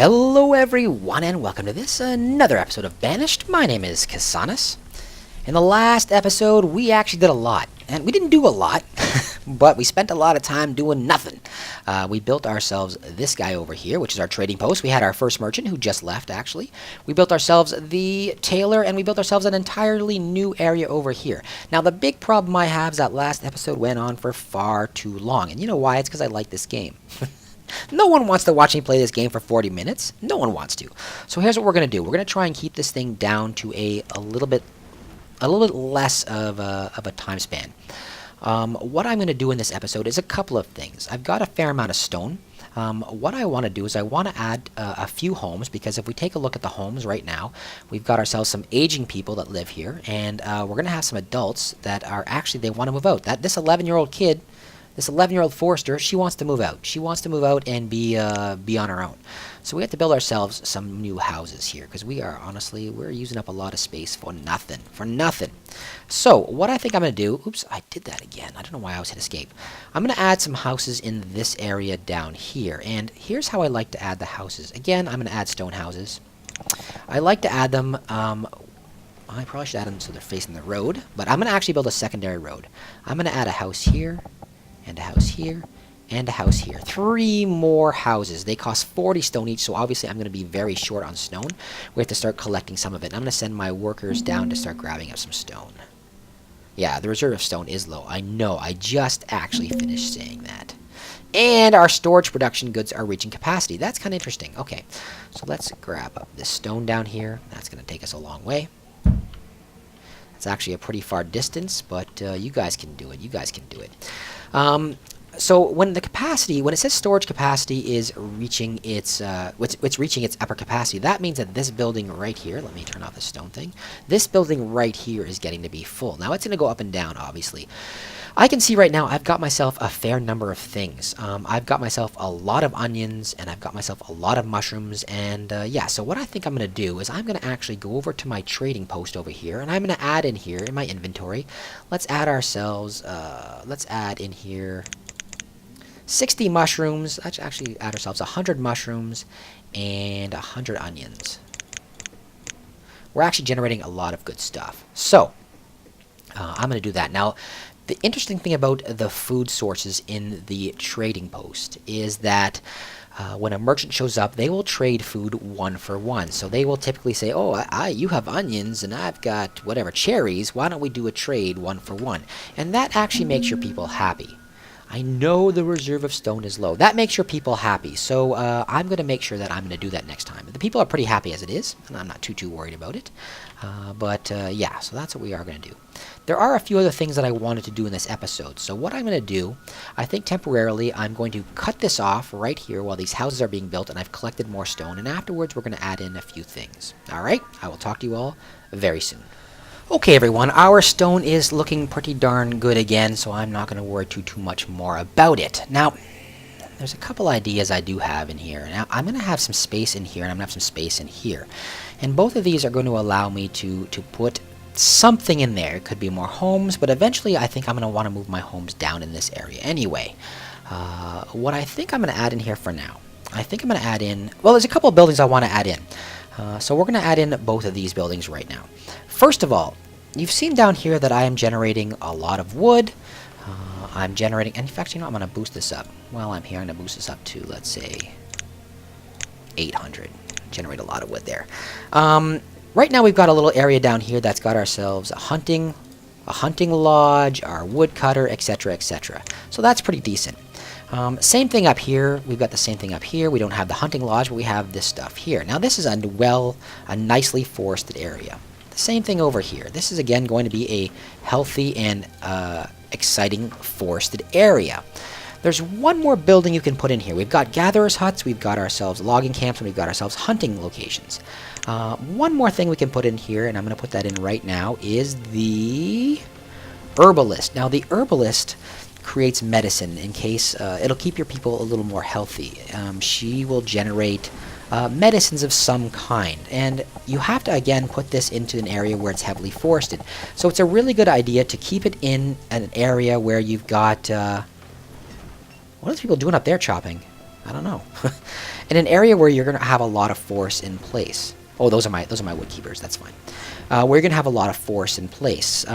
Hello everyone and welcome to this another episode of Banished. My name is Casanis. In the last episode we actually did a lot, and we didn't do a lot but we spent a lot of time doing nothing. We built ourselves this guy over here, which is our trading post. We had our first merchant who just left actually. We built ourselves the tailor, and we built ourselves an entirely new area over here. Now the big problem I have is that last episode went on for far too long, and you know why? It's because I like this game. No one wants to watch me play this game for 40 minutes. No one wants to. So here's what we're going to do. We're going to try and keep this thing down to a little bit less of a time span. What I'm going to do in this episode is a couple of things. I've got a fair amount of stone. What I want to do is I want to add a few homes, because if we take a look at the homes right now, we've got ourselves some aging people that live here, and we're going to have some adults that are actually, they want to move out. This 11-year-old kid, this 11-year-old Forester, she wants to move out. She wants to move out and be on her own. So we have to build ourselves some new houses here, because we're using up a lot of space for nothing. So what I think I'm going to do, oops, I did that again. I don't know why I was hit escape. I'm going to add some houses in this area down here, and here's how I like to add the houses. Again, I'm going to add stone houses. I like to add them, I probably should add them so they're facing the road, but I'm going to actually build a secondary road. I'm going to add a house here, and a house here, and a house here. 3 more houses. They cost 40 stone each, so obviously I'm going to be very short on stone. We have to start collecting some of it. I'm going to send my workers down to start grabbing up some stone. Yeah, the reserve of stone is low. I know. I just actually finished saying that. And our storage production goods are reaching capacity. That's kind of interesting. Okay, so let's grab up this stone down here. That's going to take us a long way. It's actually a pretty far distance, but you guys can do it. You guys can do it. So when it says storage capacity is reaching its reaching its upper capacity, that means that this building right here, let me turn off the stone thing. This building right here is getting to be full. Now it's going to go up and down, obviously. I can see right now I've got myself a fair number of things. I've got myself a lot of onions, and I've got myself a lot of mushrooms, and yeah, so what I think I'm going to do is I'm going to actually go over to my trading post over here, and I'm going to add in here in my inventory, let's add in here 60 mushrooms. Let's actually add ourselves 100 mushrooms and 100 onions. We're actually generating a lot of good stuff. So I'm going to do that. Now, the interesting thing about the food sources in the trading post is that when a merchant shows up, they will trade food 1 for 1. So they will typically say, oh, you have onions and I've got whatever, cherries. Why don't we do a trade 1 for 1? And that actually makes your people happy. I know the reserve of stone is low. That makes your people happy. So I'm going to make sure that I'm going to do that next time. The people are pretty happy as it is, and I'm not too worried about it. Yeah, so that's what we are going to do. There are a few other things that I wanted to do in this episode. So what I'm going to do, I think temporarily, I'm going to cut this off right here while these houses are being built and I've collected more stone. And afterwards, we're going to add in a few things. All right? I will talk to you all very soon. Okay, everyone, our stone is looking pretty darn good again, so I'm not going to worry too much more about it. Now, there's a couple ideas I do have in here. Now, I'm going to have some space in here, and I'm going to have some space in here. And both of these are going to allow me to put something in there. It could be more homes, but eventually I think I'm going to want to move my homes down in this area anyway. What I think I'm going to add in here for now, I think I'm going to add in, well, there's a couple of buildings I want to add in. So we're going to add in both of these buildings right now. First of all, you've seen down here that I am generating a lot of wood. I'm generating, and in fact, you know, I'm going to boost this up. While I'm here, I'm going to boost this up to, let's say, 800. Generate a lot of wood there. Right now, we've got a little area down here that's got ourselves a hunting lodge, our woodcutter, etc., etc. So that's pretty decent. Same thing up here. We've got the same thing up here. We don't have the hunting lodge, but we have this stuff here. Now, this is a nicely forested area. The same thing over here. This is, again, going to be a healthy and exciting forested area. There's one more building you can put in here. We've got gatherers' huts, we've got ourselves logging camps, and we've got ourselves hunting locations. One more thing we can put in here, and I'm going to put that in right now, is the Herbalist. Now, the Herbalist creates medicine in case it'll keep your people a little more healthy. She will generate medicines of some kind, and you have to again put this into an area where it's heavily forested. So it's a really good idea to keep it in an area where you've got what are these people doing up there chopping? I don't know. in an area where you're going to have a lot of force in place. Oh, those are my wood keepers. That's fine. Where you're going to have a lot of force in place.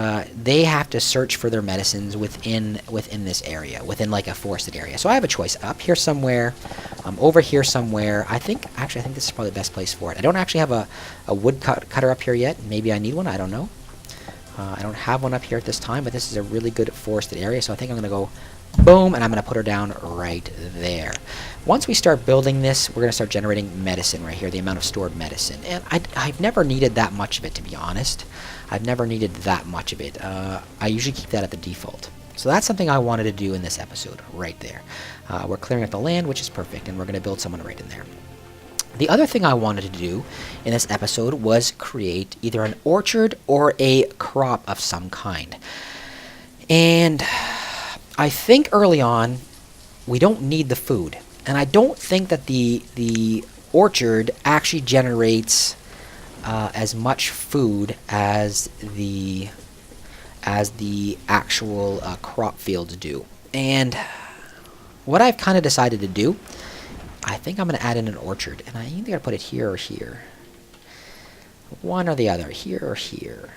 They have to search for their medicines within this area, within like a forested area. So I have a choice: up here somewhere, over here somewhere. I think this is probably the best place for it. I don't actually have a wood cutter up here yet. Maybe I need one. I don't know. I don't have one up here at this time, but this is a really good forested area. So I think I'm going to go boom, and I'm going to put her down right there. Once we start building this, we're going to start generating medicine right here, the amount of stored medicine. And I've never needed that much of it, to be honest. I've never needed that much of it. I usually keep that at the default. So that's something I wanted to do in this episode, right there. We're clearing up the land, which is perfect, and we're going to build someone right in there. The other thing I wanted to do in this episode was create either an orchard or a crop of some kind. And I think early on, we don't need the food. And I don't think that the orchard actually generates as much food as the actual crop fields do. And what I've kind of decided to do, I think I'm going to add in an orchard. And I either got to put it here or here. One or the other, here or here.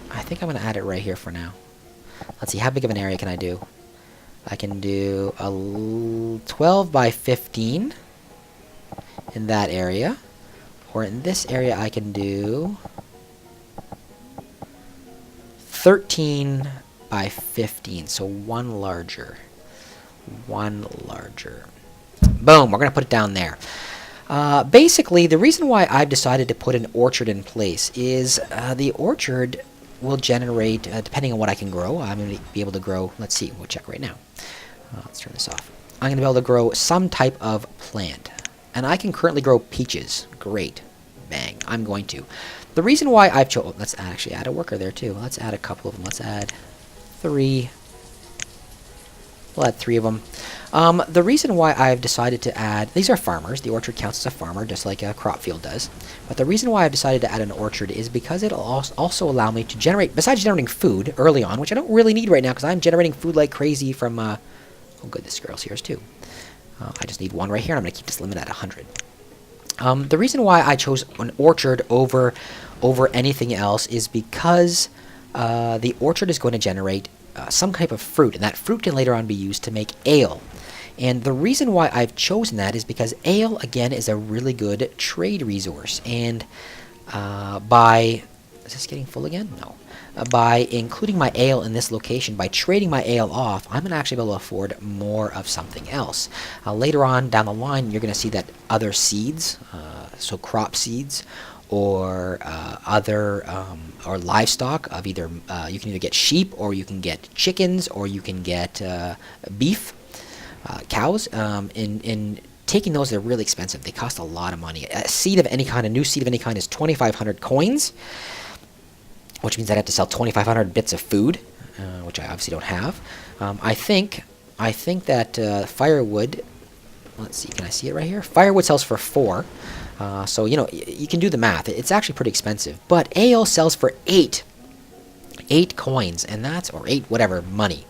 I think I'm going to add it right here for now. Let's see, how big of an area can I do? I can do a 12 by 15 in that area. Or in this area, I can do 13 by 15. So one larger. One larger. Boom, we're going to put it down there. Basically, the reason why I've decided to put an orchard in place is the orchard will generate, depending on what I can grow, I'm going to be able to grow, let's see, we'll check right now. Let's turn this off. I'm going to be able to grow some type of plant. And I can currently grow peaches. Great. Bang. I'm going to. The reason why I've chosen, let's actually add a worker there too. Let's add a couple of them. Let's add 3. We'll add 3 of them. The reason why I've decided to add, these are farmers. The orchard counts as a farmer, just like a crop field does. But the reason why I've decided to add an orchard is because it'll also allow me to generate, besides generating food early on, which I don't really need right now because I'm generating food like crazy from, oh good, this girl's here too. I just need one right here, and I'm going to keep this limit at 100. The reason why I chose an orchard over anything else is because the orchard is going to generate some type of fruit, and that fruit can later on be used to make ale. And the reason why I've chosen that is because ale, again, is a really good trade resource. And by... Is this getting full again? No. By including my ale in this location, by trading my ale off, I'm going to actually be able to afford more of something else. Later on down the line, you're going to see that other seeds, so crop seeds, or or livestock of either, you can either get sheep, or you can get chickens, or you can get beef, cows. In taking those, they're really expensive. They cost a lot of money. A seed of any kind, a new seed of any kind, is 2,500 coins, which means I'd have to sell 2,500 bits of food, which I obviously don't have. I think that firewood, let's see, can I see it right here? Firewood sells for 4. So, you know, you can do the math. It's actually pretty expensive. But ale sells for 8. 8 coins, and that's, or 8 whatever, money.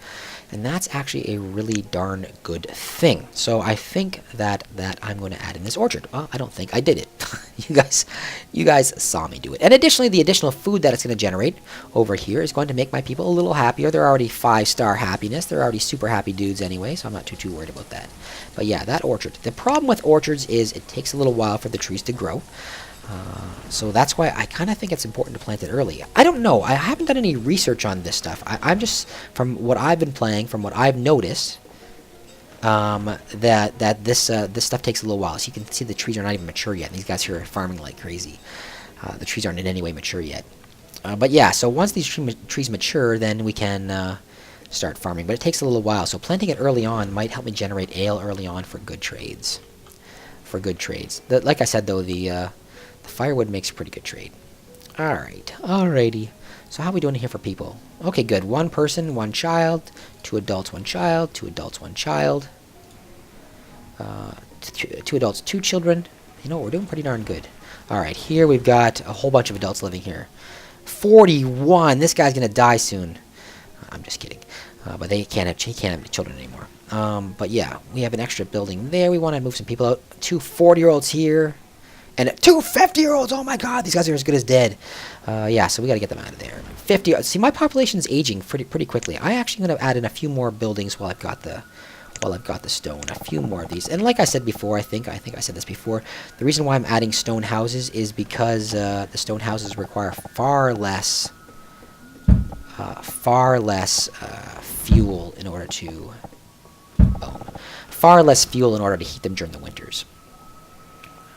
And that's actually a really darn good thing. So I think that I'm going to add in this orchard. Well, I don't think I did it. you guys saw me do it. And additionally, the additional food that it's going to generate over here is going to make my people a little happier. They're already 5-star happiness. They're already super happy dudes anyway, so I'm not too worried about that. But yeah, that orchard. The problem with orchards is it takes a little while for the trees to grow. So that's why I kind of think it's important to plant it early. I don't know. I haven't done any research on this stuff. I'm just, from what I've been playing, from what I've noticed, that this stuff takes a little while. So you can see the trees are not even mature yet. These guys here are farming like crazy. The trees aren't in any way mature yet. But yeah, so once these trees mature, then we can start farming. But it takes a little while. So planting it early on might help me generate ale early on for good trades. Like I said, though, the firewood makes a pretty good trade. Alrighty. So how are we doing here for people? Okay, good. 1 person, 1 child. 2 adults, 1 child. 2 adults, 1 child. 2 adults, 2 children. You know, we're doing pretty darn good. Alright, here we've got a whole bunch of adults living here. 41! This guy's gonna die soon. I'm just kidding. But he can't have children anymore. But yeah, we have an extra building there. We want to move some people out. 2 40-year-olds here. And 2 50-year-olds. Oh my god, these guys are as good as dead. Yeah, so we got to get them out of there. 50. See, my population's aging pretty quickly. I actually going to add in a few more buildings while I've got the stone. A few more of these. And like I said before, I think I said this before. The reason why I'm adding stone houses is because the stone houses require far less fuel in order to heat them during the winters.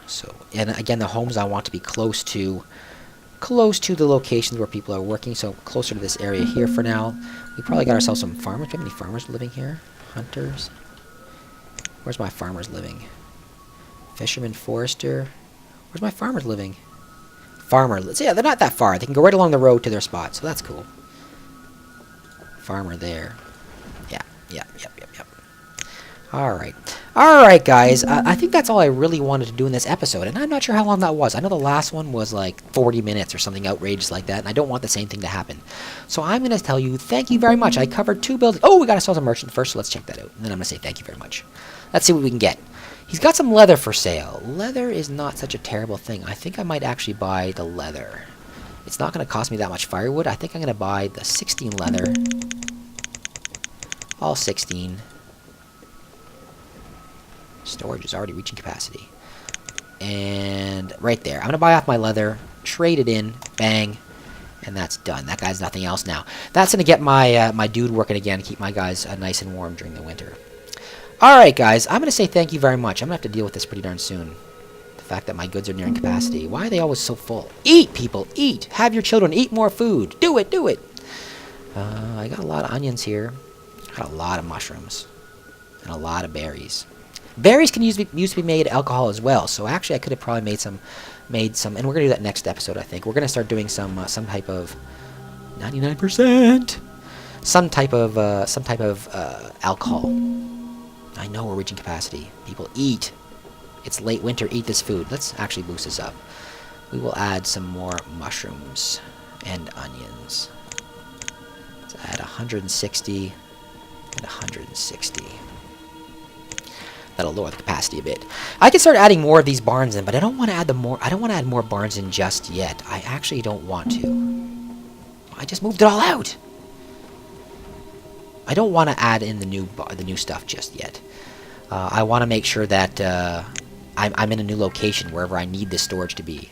So, and again, the homes I want to be close to the locations where people are working, so closer to this area here for now. We probably got ourselves some farmers. Do we have any farmers living here? Hunters? Where's my farmers living? Fisherman, forester. Where's my farmers living? Farmer. Let's see, yeah, they're not that far. They can go right along the road to their spot, so that's cool. Farmer there. Yeah, yep. Alright, guys. I think that's all I really wanted to do in this episode, and I'm not sure how long that was. I know the last one was like 40 minutes or something outrageous like that, and I don't want the same thing to happen. So I'm going to tell you, thank you very much. I covered 2 buildings. Oh, we got ourselves a merchant first, so let's check that out. And then I'm going to say thank you very much. Let's see what we can get. He's got some leather for sale. Leather is not such a terrible thing. I think I might actually buy the leather. It's not going to cost me that much firewood. I think I'm going to buy the 16 leather. All 16. Storage is already reaching capacity. And right there. I'm going to buy off my leather, trade it in, bang, and that's done. That guy's nothing else now. That's going to get my my dude working again, keep my guys nice and warm during the winter. Alright, guys. I'm going to say thank you very much. I'm going to have to deal with this pretty darn soon. The fact that my goods are nearing capacity. Why are they always so full? Eat, people, eat. Have your children eat more food. Do it, do it. I got a lot of onions here. Got a lot of mushrooms. And a lot of berries. Berries can used to be made alcohol as well, so actually I could have probably made some, and we're gonna do that next episode. I think we're gonna start doing some type of 99%, some type of alcohol. I know we're reaching capacity. People eat. It's late winter. Eat this food. Let's actually boost this up. We will add some more mushrooms and onions. Let's add 160 and 160. That'll lower the capacity a bit. I can start adding more of these barns in, but I don't want to add I don't want to add more barns in just yet. I actually don't want to. I just moved it all out. I don't want to add in the new stuff just yet. I want to make sure that I'm in a new location wherever I need this storage to be,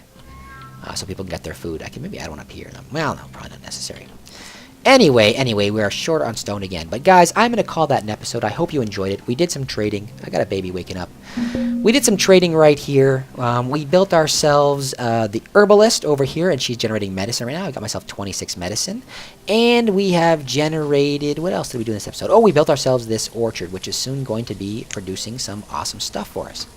so people can get their food. I can maybe add one up here. Well, no, probably not necessary. Anyway, we are short on stone again. But guys, I'm going to call that an episode. I hope you enjoyed it. We did some trading. I got a baby waking up. We did some trading right here. We built ourselves the Herbalist over here, and she's generating medicine right now. I got myself 26 medicine. And we have generated... What else did we do in this episode? Oh, we built ourselves this orchard, which is soon going to be producing some awesome stuff for us.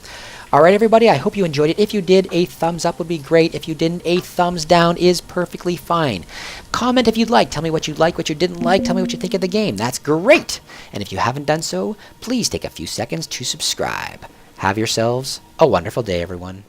Alright, everybody, I hope you enjoyed it. If you did, a thumbs up would be great. If you didn't, a thumbs down is perfectly fine. Comment if you'd like. Tell me what you like, what you didn't like. Tell me what you think of the game. That's great. And if you haven't done so, please take a few seconds to subscribe. Have yourselves a wonderful day, everyone.